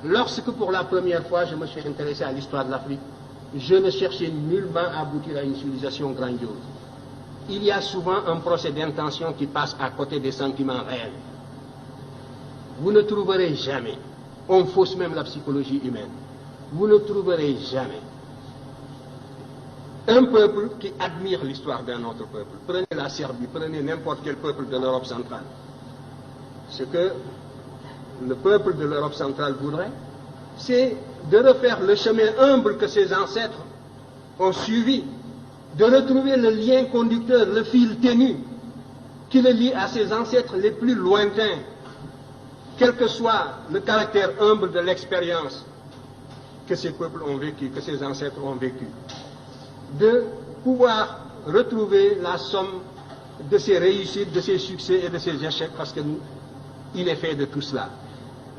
Lorsque pour la première fois je me suis intéressé à l'histoire de l'Afrique, je ne cherchais nullement à aboutir à une civilisation grandiose. Il y a souvent un procès d'intention qui passe à côté des sentiments réels. Vous ne trouverez jamais, on fausse même la psychologie humaine, vous ne trouverez jamais un peuple qui admire l'histoire d'un autre peuple. Prenez la Serbie, prenez n'importe quel peuple de l'Europe centrale. Ce que le peuple de l'Europe centrale voudrait, c'est de refaire le chemin humble que ses ancêtres ont suivi, de retrouver le lien conducteur, le fil ténu qui le lie à ses ancêtres les plus lointains, quel que soit le caractère humble de l'expérience que ces peuples ont vécu, que ces ancêtres ont vécu. De pouvoir retrouver la somme de ses réussites, de ses succès et de ses échecs, parce qu'il est fait de tout cela.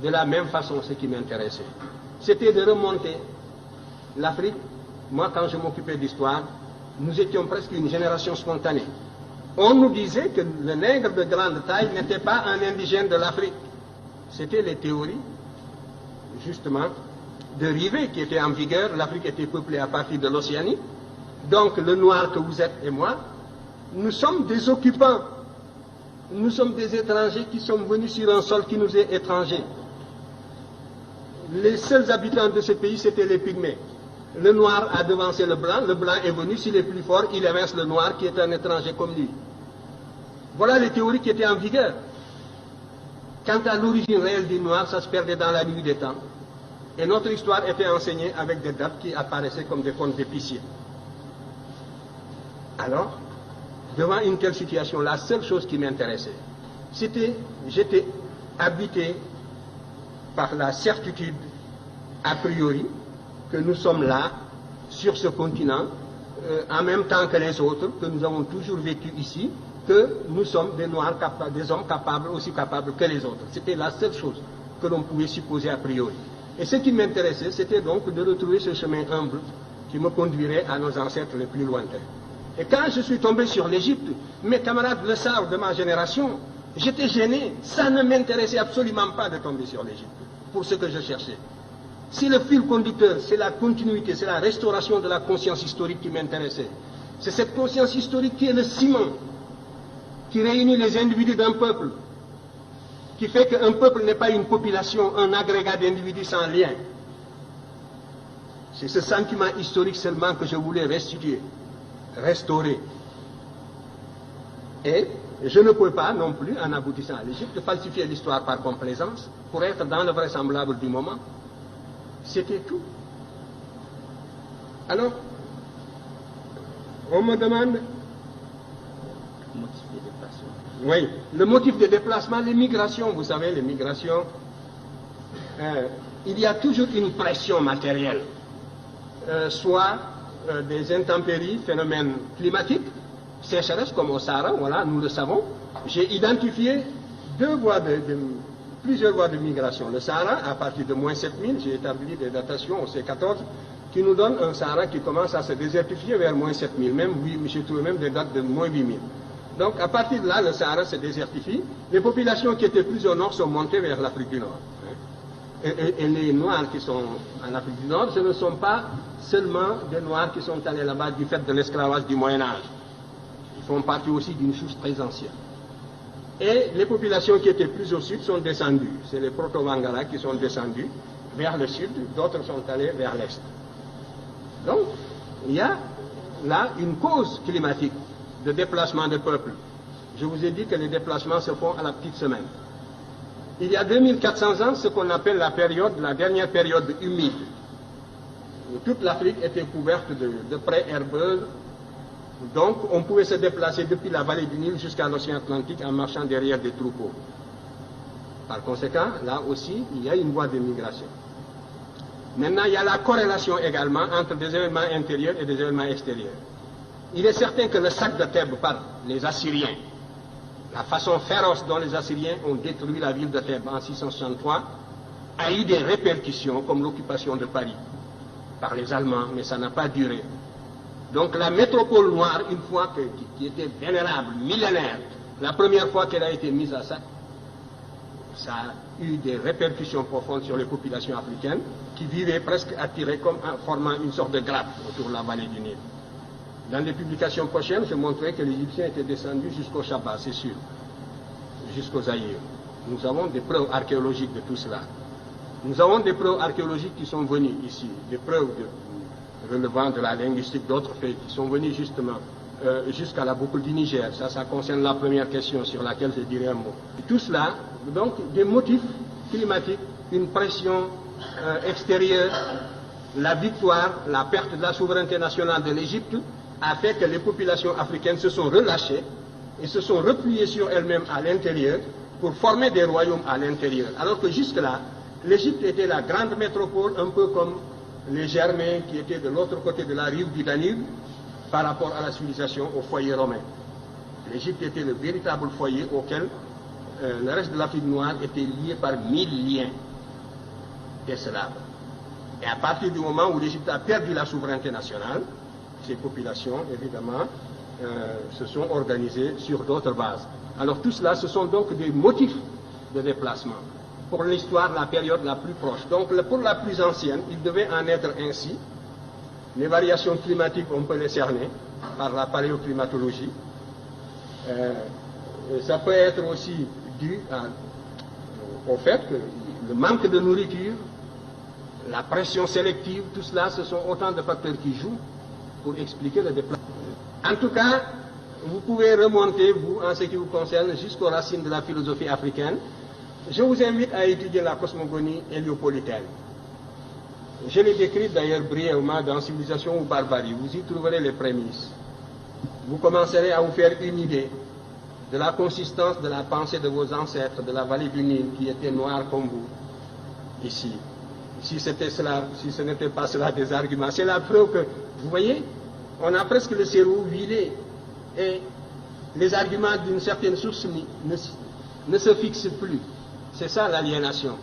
De la même façon, ce qui m'intéressait, c'était de remonter l'Afrique. Moi, quand je m'occupais d'histoire, nous étions presque une génération spontanée. On nous disait que le nègre de grande taille n'était pas un indigène de l'Afrique. C'était les théories, justement, de Rivet qui étaient en vigueur. L'Afrique était peuplée à partir de l'Océanie. Donc, le noir que vous êtes et moi, nous sommes des occupants. Nous sommes des étrangers qui sommes venus sur un sol qui nous est étranger. Les seuls habitants de ce pays, c'était les pygmées. Le noir a devancé le blanc est venu, s'il est plus fort, il évince le noir qui est un étranger comme lui. Voilà les théories qui étaient en vigueur. Quant à l'origine réelle du noir, ça se perdait dans la nuit des temps. Et notre histoire était enseignée avec des dates qui apparaissaient comme des contes d'épiciers. Alors, devant une telle situation, la seule chose qui m'intéressait, c'était, j'étais habité par la certitude, a priori, que nous sommes là, sur ce continent, en même temps que les autres, que nous avons toujours vécu ici, que nous sommes des Noirs, des hommes capables, aussi capables que les autres. C'était la seule chose que l'on pouvait supposer a priori. Et ce qui m'intéressait, c'était donc de retrouver ce chemin humble qui me conduirait à nos ancêtres les plus lointains. Et quand je suis tombé sur l'Égypte, mes camarades le savent de ma génération, j'étais gêné. Ça ne m'intéressait absolument pas de tomber sur l'Égypte, pour ce que je cherchais. Si le fil conducteur, c'est la continuité, c'est la restauration de la conscience historique qui m'intéressait. C'est cette conscience historique qui est le ciment, qui réunit les individus d'un peuple, qui fait qu'un peuple n'est pas une population, un agrégat d'individus sans lien. C'est ce sentiment historique seulement que je voulais restituer, restaurer. Et je ne peux pas non plus, en aboutissant à l'Égypte, falsifier l'histoire par complaisance pour être dans le vraisemblable du moment. C'était tout. Alors, on me demande... Oui, le motif de déplacement, les migrations, vous savez, les migrations, il y a toujours une pression matérielle, soit des intempéries, phénomènes climatiques, sécheresse comme au Sahara, voilà, nous le savons. J'ai identifié plusieurs voies de migration. Le Sahara, à partir de moins 7000, j'ai établi des datations au C14, qui nous donnent un Sahara qui commence à se désertifier vers moins 7000, même, j'ai trouvé même des dates de moins 8000. Donc, à partir de là, le Sahara se désertifie. Les populations qui étaient plus au nord sont montées vers l'Afrique du Nord. Et les Noirs qui sont en Afrique du Nord, ce ne sont pas seulement des Noirs qui sont allés là-bas du fait de l'esclavage du Moyen-Âge. Ils font partie aussi d'une source très ancienne. Et les populations qui étaient plus au sud sont descendues. C'est les Proto-Vangara qui sont descendus vers le sud, d'autres sont allés vers l'est. Donc, il y a là une cause climatique de déplacement de peuples. Je vous ai dit que les déplacements se font à la petite semaine. Il y a 2400 ans, ce qu'on appelle la dernière période humide. Toute l'Afrique était couverte de prairies herbeuses. Donc, on pouvait se déplacer depuis la vallée du Nil jusqu'à l'océan Atlantique en marchant derrière des troupeaux. Par conséquent, là aussi, il y a une voie de migration. Maintenant, il y a la corrélation également entre des événements intérieurs et des événements extérieurs. Il est certain que le sac de Thèbes par les Assyriens, la façon féroce dont les Assyriens ont détruit la ville de Thèbes en 663, a eu des répercussions comme l'occupation de Paris par les Allemands, mais ça n'a pas duré. Donc la métropole noire, une fois qui était vénérable, millénaire, la première fois qu'elle a été mise à sac, ça a eu des répercussions profondes sur les populations africaines qui vivaient presque attirées comme en formant une sorte de grappe autour de la vallée du Nil. Dans les publications prochaines, je montrerai que les Égyptiens étaient descendus jusqu'au Chaba, c'est sûr, jusqu'aux Zaïre. Nous avons des preuves archéologiques de tout cela. Nous avons des preuves archéologiques qui sont venues ici, des preuves relevant de la linguistique, d'autres faits qui sont venus justement jusqu'à la boucle du Niger. Ça concerne la première question sur laquelle je dirai un mot. Et tout cela, donc, des motifs climatiques, une pression extérieure, la victoire, la perte de la souveraineté nationale de l'Égypte a fait que les populations africaines se sont relâchées et se sont repliées sur elles-mêmes à l'intérieur pour former des royaumes à l'intérieur. Alors que jusque-là, l'Égypte était la grande métropole, un peu comme les Germains qui étaient de l'autre côté de la rive du Danube par rapport à la civilisation, au foyer romain. L'Égypte était le véritable foyer auquel le reste de l'Afrique noire était lié par 1000 liens des Slaves. Et à partir du moment où l'Égypte a perdu la souveraineté nationale, ces populations, évidemment, se sont organisées sur d'autres bases. Alors tout cela, ce sont donc des motifs de déplacement. Pour l'histoire, la période la plus proche. Donc pour la plus ancienne, il devait en être ainsi. Les variations climatiques, on peut les cerner par la paléoclimatologie. Ça peut être aussi dû au fait que le manque de nourriture, la pression sélective, tout cela, ce sont autant de facteurs qui jouent pour expliquer le déplacement. En tout cas, vous pouvez remonter, vous, en ce qui vous concerne, jusqu'aux racines de la philosophie africaine. Je vous invite à étudier la cosmogonie héliopolitaine. Je l'ai décrite d'ailleurs brièvement dans Civilisation ou Barbarie. Vous y trouverez les prémices. Vous commencerez à vous faire une idée de la consistance de la pensée de vos ancêtres de la vallée du Nil qui étaient noirs comme vous, ici. Si c'était cela, si ce n'était pas cela des arguments, c'est la preuve que, vous voyez, on a presque le cerveau vidé et les arguments d'une certaine source ne se fixent plus. C'est ça l'aliénation.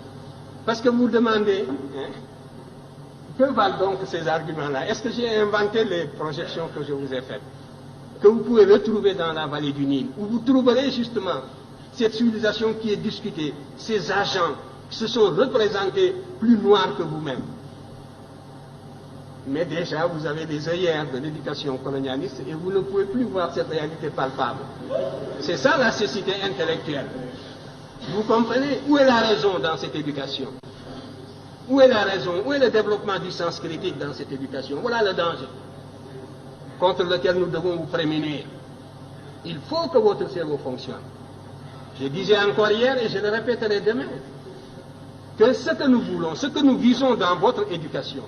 Parce que vous demandez, que valent donc ces arguments-là? Est-ce que j'ai inventé les projections que je vous ai faites, que vous pouvez retrouver dans la vallée du Nil, où vous trouverez justement cette civilisation qui est discutée, ces agents qui se sont représentés plus noirs que vous-même. Mais déjà, vous avez des œillères de l'éducation colonialiste et vous ne pouvez plus voir cette réalité palpable. C'est ça la cécité intellectuelle. Vous comprenez? Où est la raison dans cette éducation? Où est la raison? Où est le développement du sens critique dans cette éducation? Voilà le danger contre lequel nous devons vous prémunir. Il faut que votre cerveau fonctionne. Je disais encore hier et je le répéterai demain, que ce que nous voulons, ce que nous visons dans votre éducation,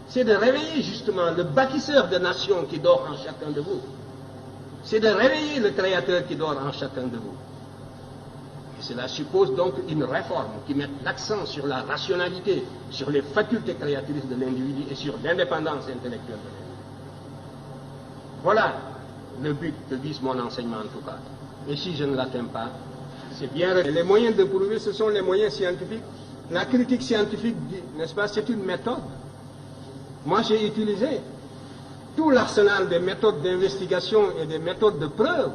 c'est de réveiller justement le bâtisseur de nations qui dort en chacun de vous. C'est de réveiller le créateur qui dort en chacun de vous. Et cela suppose donc une réforme qui mette l'accent sur la rationalité, sur les facultés créatrices de l'individu et sur l'indépendance intellectuelle de l'individu. Voilà le but que vise mon enseignement en tout cas. Et si je ne l'atteins pas, c'est bien. Les moyens de prouver, ce sont les moyens scientifiques. La critique scientifique, n'est-ce pas, c'est une méthode. Moi, j'ai utilisé tout l'arsenal des méthodes d'investigation et des méthodes de preuve.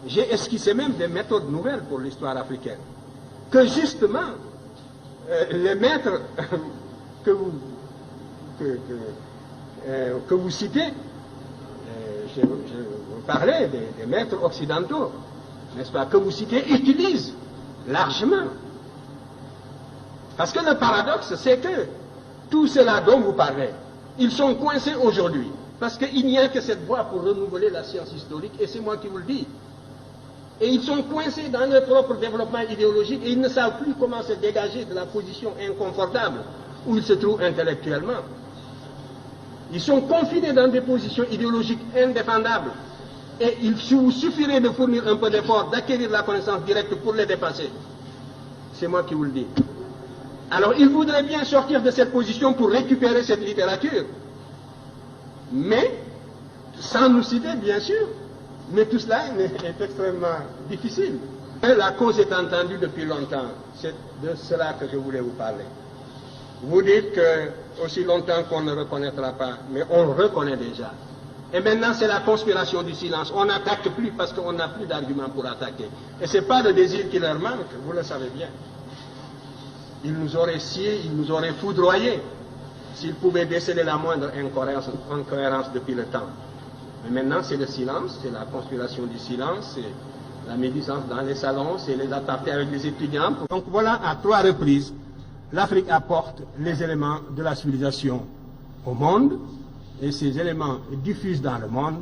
J'ai esquissé même des méthodes nouvelles pour l'histoire africaine. Que justement, les maîtres que vous citez, je vous parlais des maîtres occidentaux, n'est-ce pas, que vous citez, utilisent largement. Parce que le paradoxe, c'est que tout cela dont vous parlez, ils sont coincés aujourd'hui. Parce qu'il n'y a que cette voie pour renouveler la science historique, et c'est moi qui vous le dis. Et ils sont coincés dans leur propre développement idéologique, et ils ne savent plus comment se dégager de la position inconfortable où ils se trouvent intellectuellement. Ils sont confinés dans des positions idéologiques indéfendables. Et il vous suffirait de fournir un peu d'effort, d'acquérir la connaissance directe pour les dépasser. C'est moi qui vous le dis. Alors, ils voudraient bien sortir de cette position pour récupérer cette littérature. Mais, sans nous citer, bien sûr, mais tout cela est extrêmement difficile. Et la cause est entendue depuis longtemps. C'est de cela que je voulais vous parler. Vous dites que aussi longtemps qu'on ne reconnaîtra pas, mais on reconnaît déjà. Et maintenant, c'est la conspiration du silence. On n'attaque plus parce qu'on n'a plus d'arguments pour attaquer. Et ce n'est pas le désir qui leur manque, vous le savez bien. Ils nous auraient sciés, ils nous auraient foudroyés s'ils pouvaient déceler la moindre incohérence depuis le temps. Mais maintenant, c'est le silence, c'est la conspiration du silence, c'est la médisance dans les salons, c'est les apartés avec les étudiants. Donc voilà, à 3 reprises, l'Afrique apporte les éléments de la civilisation au monde, et ces éléments diffusent dans le monde,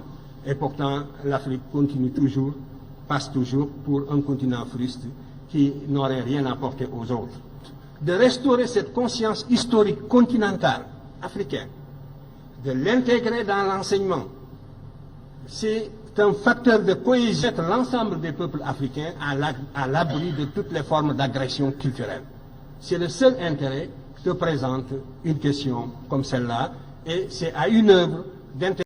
et pourtant l'Afrique continue toujours, passe toujours pour un continent fruste qui n'aurait rien apporté aux autres. De restaurer cette conscience historique continentale africaine, de l'intégrer dans l'enseignement, c'est un facteur de cohésion, mettre l'ensemble des peuples africains à l'abri de toutes les formes d'agression culturelle. C'est le seul intérêt que présente une question comme celle-là, et c'est à une œuvre d'intégrer